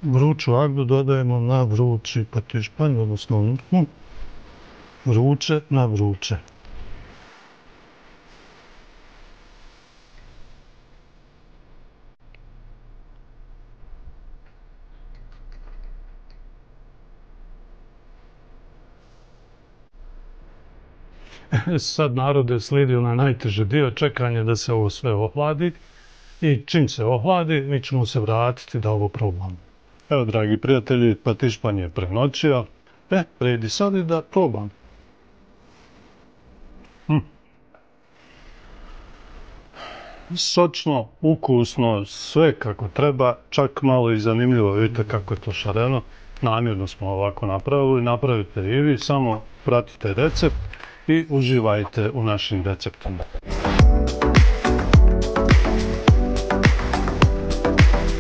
Vruću agdu dodajemo na vrući patišpanj, odnosno nutmu. Vruće na vruće. Sad, narode, slijedi onaj najteži dio, čekanje da se ovo sve ohladi. I čim se ohladi, mi ćemo se vratiti da ovo probamo. Evo, dragi prijatelji, patišpanj je prenoćio. Vredi sad i da probam. Sočno, ukusno, sve kako treba, čak malo i zanimljivo, vidite kako je to šareno. Namjerno smo ovako napravili, napravite i vi, samo pratite recept i uživajte u našim receptima.